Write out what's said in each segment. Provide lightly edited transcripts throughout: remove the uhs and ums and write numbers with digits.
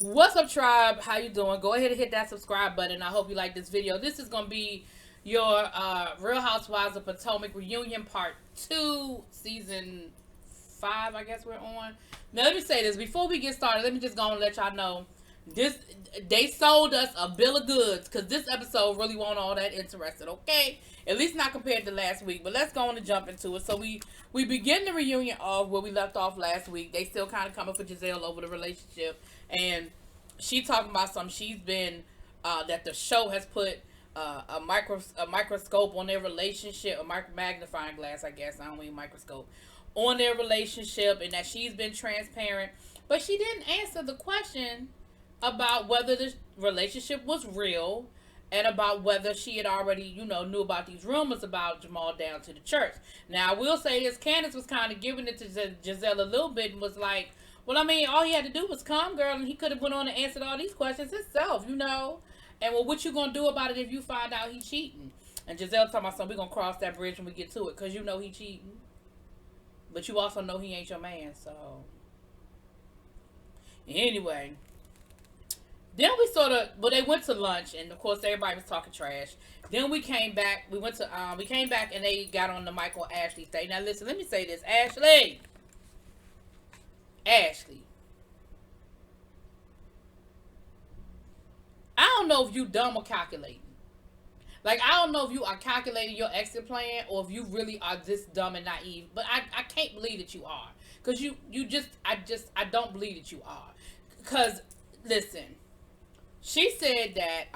What's up, tribe? How you doing? Go ahead and hit that subscribe button. I hope you like this video. This is gonna be your Real Housewives of Potomac reunion part 2, season 5. I guess we're on. Now let me say this before we get started. Let me just go and let y'all know this. They sold us a bill of goods because this episode really wasn't all that interesting. Okay, at least not compared to last week. But let's go on and jump into it. So we begin the reunion of where we left off last week. They still kind of coming for Giselle over the relationship, and she talking about something she's been that the show has put a microscope on their relationship, a magnifying glass, I guess. I don't mean microscope on their relationship, and that she's been transparent, but she didn't answer the question about whether the relationship was real and about whether she had already, knew about these rumors about Jamal down to the church. Now, I will say this, Candace was kind of giving it to Giselle a little bit and was like, well, I mean, all he had to do was come, girl, and he could have went on and answered all these questions himself. And well, what you gonna do about it if you find out he cheating? And Giselle talking about something, we gonna cross that bridge when we get to it, because you know he cheating. But you also know he ain't your man, so. Anyway. Then we they went to lunch, and of course everybody was talking trash. Then we came back, we came back and they got on the mic on Ashley's stage. Now listen, let me say this, Ashley, I don't know if you dumb or calculating. Like, I don't know if you are calculating your exit plan or if you really are this dumb and naive. But I can't believe that you are. Because I don't believe that you are. Because, listen, she said that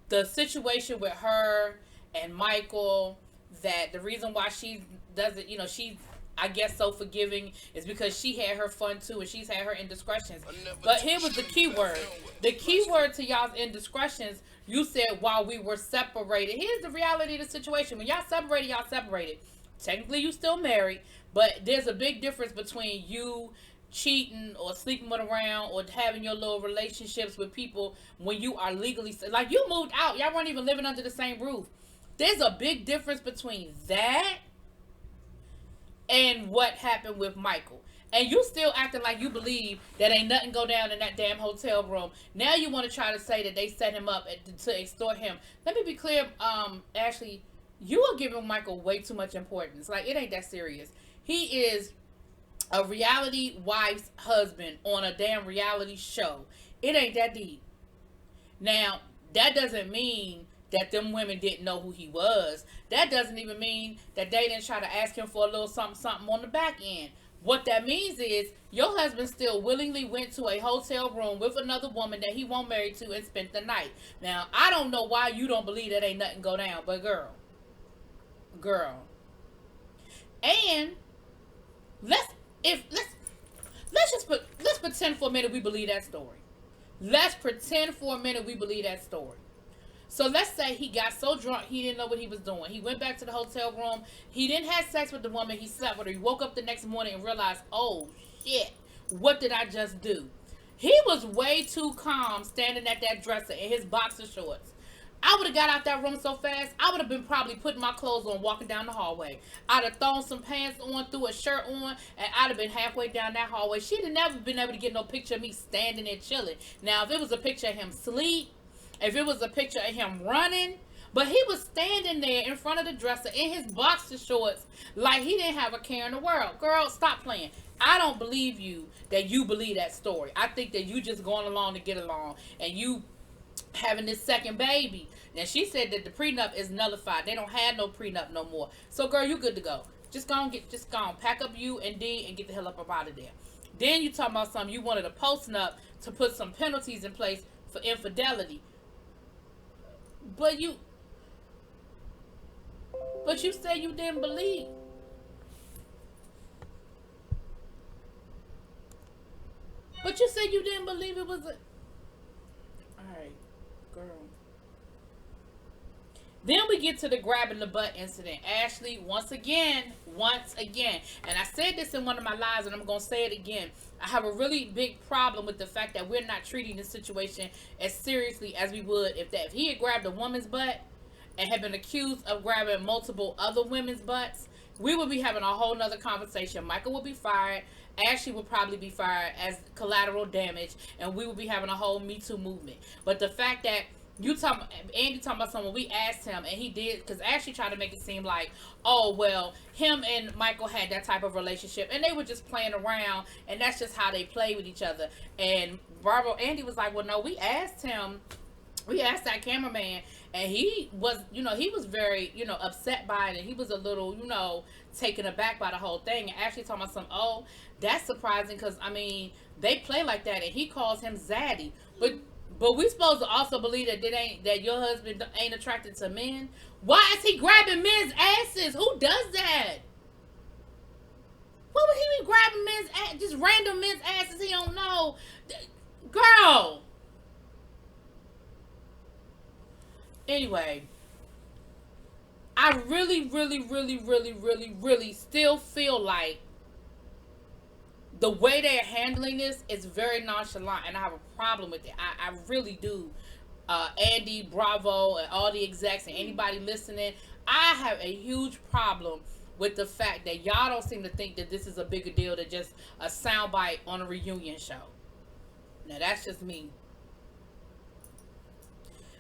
the situation with her and Michael, that the reason why she doesn't, she's, I guess, so forgiving is because she had her fun too and she's had her indiscretions. But here was the key word. The key word to y'all's indiscretions, you said while we were separated. Here's the reality of the situation. When y'all separated, y'all separated. Technically, you still married, but there's a big difference between you cheating or sleeping with around or having your little relationships with people when you are legally, like, you moved out. Y'all weren't even living under the same roof. There's a big difference between that and what happened with Michael. And you still acting like you believe that ain't nothing go down in that damn hotel room. Now you want to try to say that they set him up to extort him. Let me be clear, Ashley, you are giving Michael way too much importance. Like, it ain't that serious. He is a reality wife's husband on a damn reality show. It ain't that deep. Now, that doesn't mean that them women didn't know who he was. That doesn't even mean that they didn't try to ask him for a little something on the back end. What that means is your husband still willingly went to a hotel room with another woman that he won't marry to and spent the night. Now, I don't know why you don't believe that ain't nothing go down, but girl. And let's pretend for a minute we believe that story. Let's pretend for a minute we believe that story. So let's say he got so drunk he didn't know what he was doing. He went back to the hotel room. He didn't have sex with the woman. He slept with her. He woke up the next morning and realized, oh shit, what did I just do? He was way too calm standing at that dresser in his boxer shorts. I would have got out that room so fast, I would have been probably putting my clothes on, walking down the hallway. I'd have thrown some pants on, threw a shirt on, and I'd have been halfway down that hallway. She'd have never been able to get no picture of me standing there chilling. Now, if it was a picture of him asleep, if it was a picture of him running, but he was standing there in front of the dresser in his boxer shorts like he didn't have a care in the world. Girl, stop playing. I don't believe you that you believe that story. I think that you just going along to get along and you having this second baby. Now, she said that the prenup is nullified. They don't have no prenup no more. So, girl, you good to go. Just go and pack up you and D and get the hell up out of there. Then you talking about something you wanted a post-nup to put some penalties in place for infidelity. But you said you didn't believe. But you said you didn't believe it was a... Alright, girl. Then we get to the grabbing the butt incident. Ashley, once again, and I said this in one of my lives and I'm going to say it again. I have a really big problem with the fact that we're not treating this situation as seriously as we would if he had grabbed a woman's butt and had been accused of grabbing multiple other women's butts. we would be having a whole nother conversation. Michael would be fired. Ashley would probably be fired as collateral damage, and we would be having a whole Me Too movement. But the fact that Andy talking about someone, we asked him, and he did, because Ashley tried to make it seem like, oh, well, him and Michael had that type of relationship, and they were just playing around, and that's just how they play with each other. And Andy was like, well, no, we asked that cameraman, and he was, he was very, upset by it, and he was a little, taken aback by the whole thing. And Ashley talking about oh, that's surprising, because, I mean, they play like that, and he calls him Zaddy. But we supposed to also believe that your husband ain't attracted to men. Why is he grabbing men's asses? Who does that? What would he be grabbing men's ass? Just random men's asses he don't know. Girl. Anyway, I really, really, really, really, really, really still feel like the way they're handling this is very nonchalant, and I have a problem with it. I really do. Andy, Bravo, and all the execs, and anybody listening, I have a huge problem with the fact that y'all don't seem to think that this is a bigger deal than just a soundbite on a reunion show. Now, that's just me.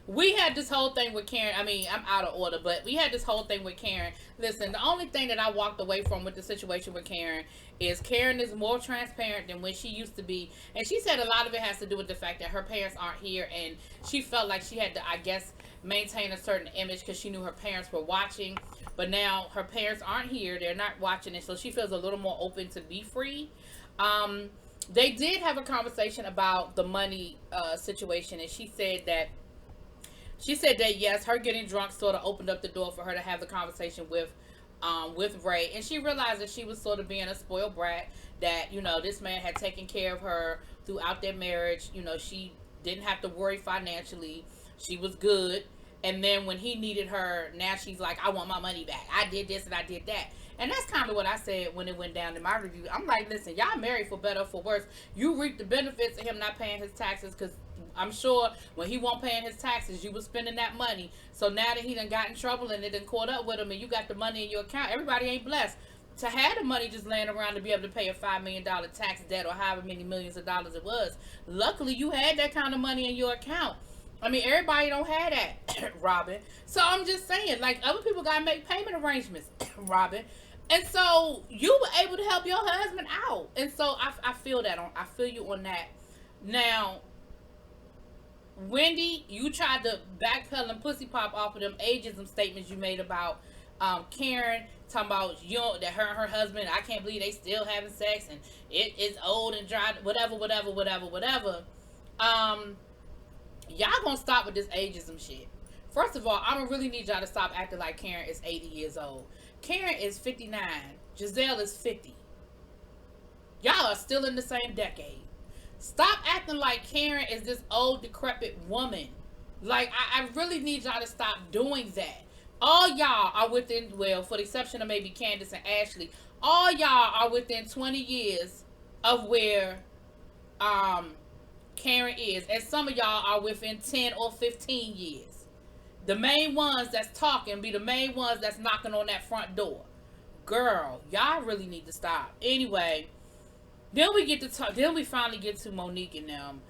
We had this whole thing with Karen. I mean, I'm out of order, but we had this whole thing with Karen. Listen, the only thing that I walked away from with the situation with Karen is Karen is more transparent than when she used to be. And she said a lot of it has to do with the fact that her parents aren't here, and she felt like she had to, I guess, maintain a certain image because she knew her parents were watching. But now her parents aren't here. They're not watching it, so she feels a little more open to be free. They did have a conversation about the money situation, and she said that yes, her getting drunk sort of opened up the door for her to have the conversation with Ray, and she realized that she was sort of being a spoiled brat, that, this man had taken care of her throughout their marriage. She didn't have to worry financially. She was good. And then when he needed her, now she's like, I want my money back. I did this and I did that. And that's kind of what I said when it went down in my review. I'm like, listen, y'all married for better or for worse. You reap the benefits of him not paying his taxes, because I'm sure when he won't paying his taxes, you was spending that money. So now that he done got in trouble and it done caught up with him, and you got the money in your account, everybody ain't blessed to have the money just laying around to be able to pay a $5 million tax debt, or however many millions of dollars it was. Luckily, you had that kind of money in your account. I mean, everybody don't have that, Robin. So I'm just saying, like, other people got to make payment arrangements, Robin. And so you were able to help your husband out. And so I feel that. I feel you on that. Now, Wendy, you tried to backpedal and pussy pop off of them ageism statements you made about Karen, talking about that her and her husband, I can't believe they still having sex, and it is old and dry, whatever. Y'all gonna stop with this ageism shit. First of all, I don't really need y'all to stop acting like Karen is 80 years old. Karen is 59. Giselle is 50. Y'all are still in the same decade. Stop acting like Karen is this old, decrepit woman. Like, I really need y'all to stop doing that. All y'all are within, well, for the exception of maybe Candace and Ashley, all y'all are within 20 years of where Karen is. And some of y'all are within 10 or 15 years. The main ones that's talking be the main ones that's knocking on that front door. Girl, y'all really need to stop. Anyway, then we get to talk. Then we finally get to Monique and them.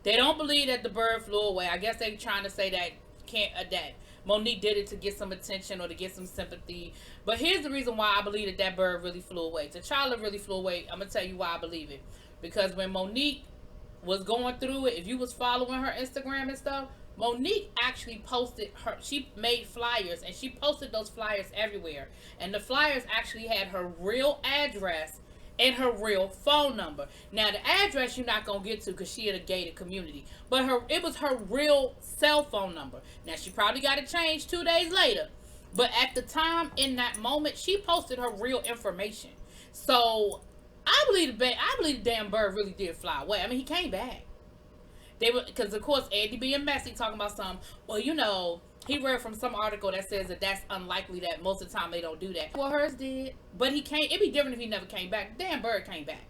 They don't believe that the bird flew away. I guess they're trying to say that that Monique did it to get some attention or to get some sympathy. But here's the reason why I believe that bird really flew away. T'Challa really flew away. I'm gonna tell you why I believe it. Because when Monique was going through it, if you was following her Instagram and stuff, Monique actually posted she made flyers, and she posted those flyers everywhere. And the flyers actually had her real address and her real phone number. Now, the address you're not going to get to because she in a gated community. But it was her real cell phone number. Now, she probably got it changed 2 days later. But at the time, in that moment, she posted her real information. So, I believe the damn bird really did fly away. I mean, he came back. Because, of course, Andy being messy, talking about well, he read from some article that says that that's unlikely, that most of the time they don't do that. Well, hers did. But he came. It'd be different if he never came back. The damn bird came back.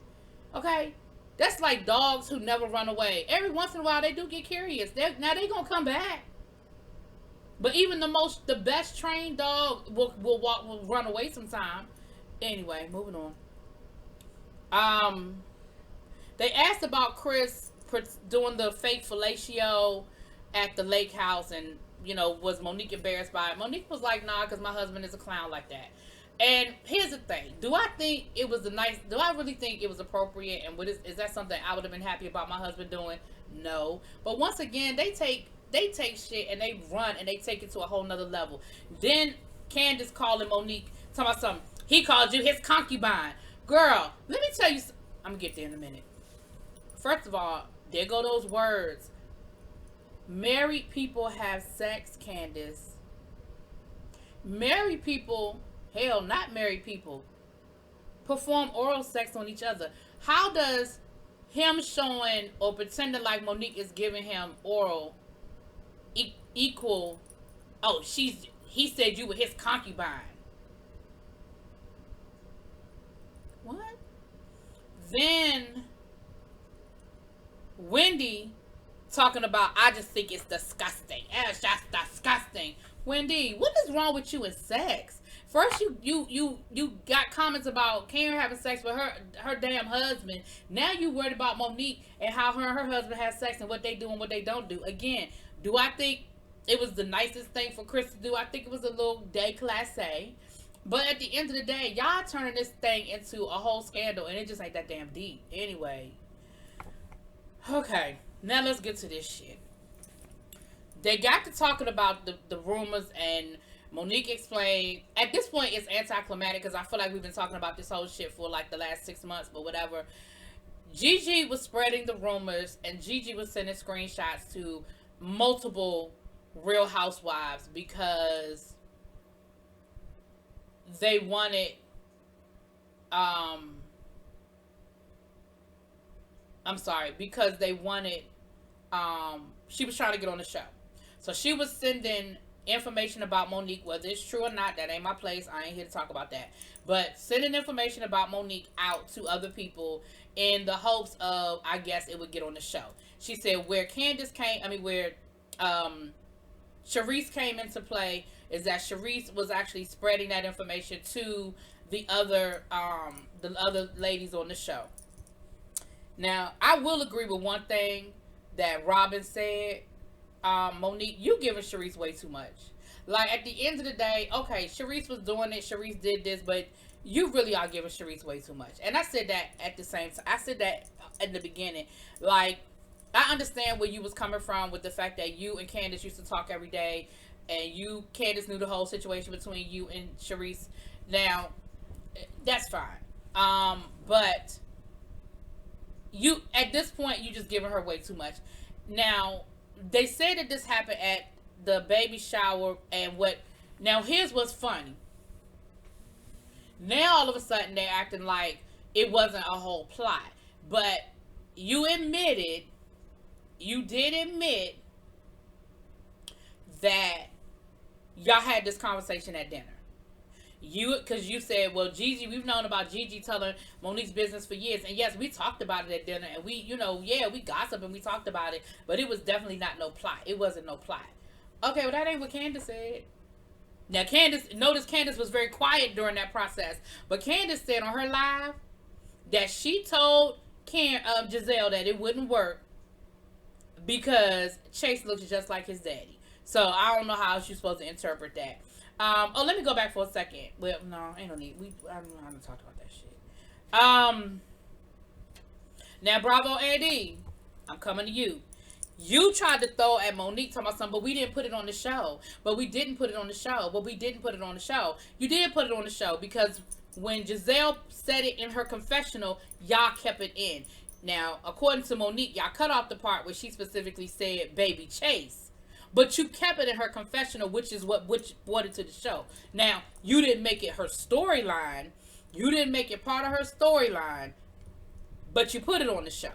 Okay? That's like dogs who never run away. Every once in a while, they do get curious. Now they going to come back. But even the best trained dog will run away sometime. Anyway, moving on. Um, they asked about Chris doing the fake fellatio at the lake house, and was Monique embarrassed by it? Monique was like, nah, because my husband is a clown like that. And here's the thing: do I think it was do I really think it was appropriate? And is that something I would have been happy about my husband doing? No. But once again, they take shit and they run and they take it to a whole nother level. Then Candace calling Monique, talking about something. He called you his concubine. Girl, let me tell you. I'm gonna get there in a minute. First of all, there go those words. Married people have sex, Candace. Married people, hell, not married people, perform oral sex on each other. How does him showing or pretending like Monique is giving him oral equal? Oh, he said you were his concubine. What? Then Wendy talking about, I just think it's disgusting. It's just disgusting. Wendy, what is wrong with you in sex? First, you got comments about Karen having sex with her damn husband. Now you worried about Monique and how her and her husband have sex and what they do and what they don't do. Again, do I think it was the nicest thing for Chris to do? I think it was a little déclassé. But at the end of the day, y'all turning this thing into a whole scandal, and it just ain't that damn deep. Anyway. Okay, now let's get to this shit. They got to talking about the rumors, and Monique explained. At this point, it's anticlimactic because I feel like we've been talking about this whole shit for like the last 6 months, but whatever. Gigi was spreading the rumors, and Gigi was sending screenshots to multiple Real Housewives because they wanted because they wanted she was trying to get on the show. So she was sending information about Monique, whether it's true or not, that ain't my place. I ain't here to talk about that. But sending information about Monique out to other people in the hopes of, I guess, it would get on the show. She said where Charisse came into play is that Charisse was actually spreading that information to the other ladies on the show. Now, I will agree with one thing that Robin said. Monique, you giving Charisse way too much. Like, at the end of the day, okay, Charisse was doing it, Charisse did this, but you really are giving Charisse way too much. And I said that at the same time. I said that in the beginning. Like, I understand where you was coming from with the fact that you and Candace used to talk every day, and Candace knew the whole situation between you and Charisse. Now, that's fine. But you, at this point, you just giving her way too much. Now, they say that this happened at the baby shower, and now here's what's funny. Now all of a sudden they're acting like it wasn't a whole plot. But you did admit that y'all had this conversation at dinner. Because you said, well, Gigi, we've known about Gigi telling Monique's business for years. And yes, we talked about it at dinner. And we gossiped and we talked about it. But it was definitely not no plot. It wasn't no plot. Okay, well, that ain't what Candace said. Now, notice Candace was very quiet during that process. But Candace said on her live that she told Giselle that it wouldn't work because Chase looks just like his daddy. So I don't know how she's supposed to interpret that. Let me go back for a second. Well, no, ain't no need. I haven't talked about that shit. Now, Bravo AD, I'm coming to you. You tried to throw at Monique talking about something, but we didn't put it on the show. But we didn't put it on the show. But we didn't put it on the show. You did put it on the show because when Giselle said it in her confessional, y'all kept it in. Now, according to Monique, y'all cut off the part where she specifically said baby Chase. But you kept it in her confessional, which brought it to the show. Now, you didn't make it her storyline. You didn't make it part of her storyline. But you put it on the show.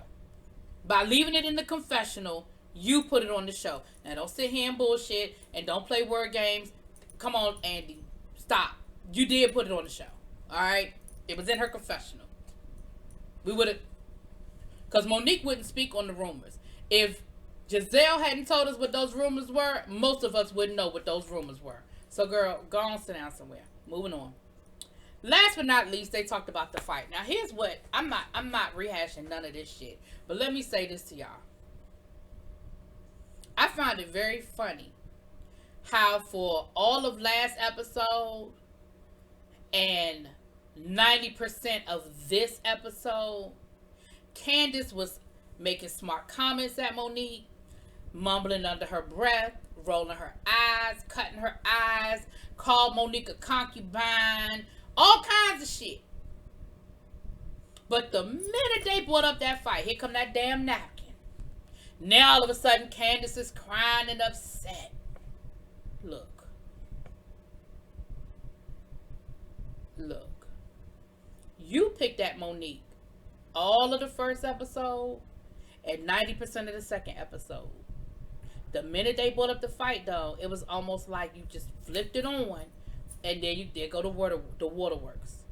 By leaving it in the confessional, you put it on the show. Now, don't sit here and bullshit and don't play word games. Come on, Andy. Stop. You did put it on the show. All right? It was in her confessional. We would have... Because Monique wouldn't speak on the rumors. If Giselle hadn't told us what those rumors were, most of us wouldn't know what those rumors were. So, girl, go on, sit down somewhere. Moving on. Last but not least, they talked about the fight. Now, here's what I'm not rehashing none of this shit. But let me say this to y'all. I found it very funny how for all of last episode and 90% of this episode, Candace was making smart comments at Monique, mumbling under her breath, rolling her eyes, cutting her eyes, called Monique a concubine, all kinds of shit. But the minute they brought up that fight, here come that damn napkin. Now all of a sudden Candace is crying and upset. Look. You picked at Monique all of the first episode and 90% of the second episode. The minute they brought up the fight, though, it was almost like you just flipped it on, and then there go the waterworks.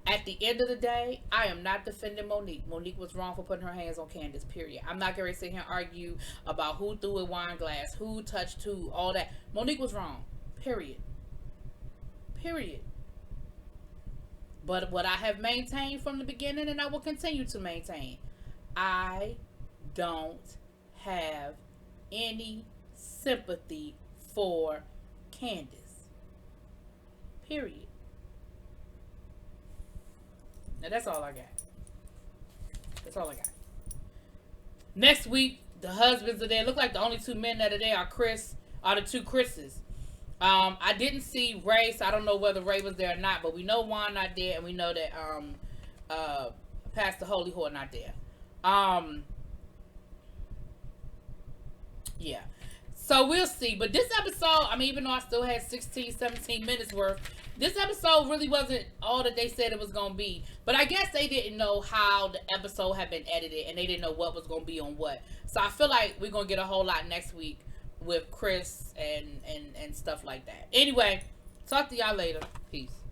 At the end of the day, I am not defending Monique. Monique was wrong for putting her hands on Candace, period. I'm not going to sit here and argue about who threw a wine glass, who touched who, all that. Monique was wrong, period. But what I have maintained from the beginning, and I will continue to maintain, I don't have any sympathy for Candace. Period. Now that's all I got. Next week, the husbands are there. Look like the only two men that are there are the two Chris's. I didn't see Ray, so I don't know whether Ray was there or not, but we know Juan not there, and we know that Pastor Holy Whore not there. Yeah. So we'll see. But this episode, I mean, even though I still had 16, 17 minutes worth, this episode really wasn't all that they said it was going to be. But I guess they didn't know how the episode had been edited, and they didn't know what was going to be on what. So I feel like we're going to get a whole lot next week with Chris and stuff like that. Anyway, talk to y'all later. Peace.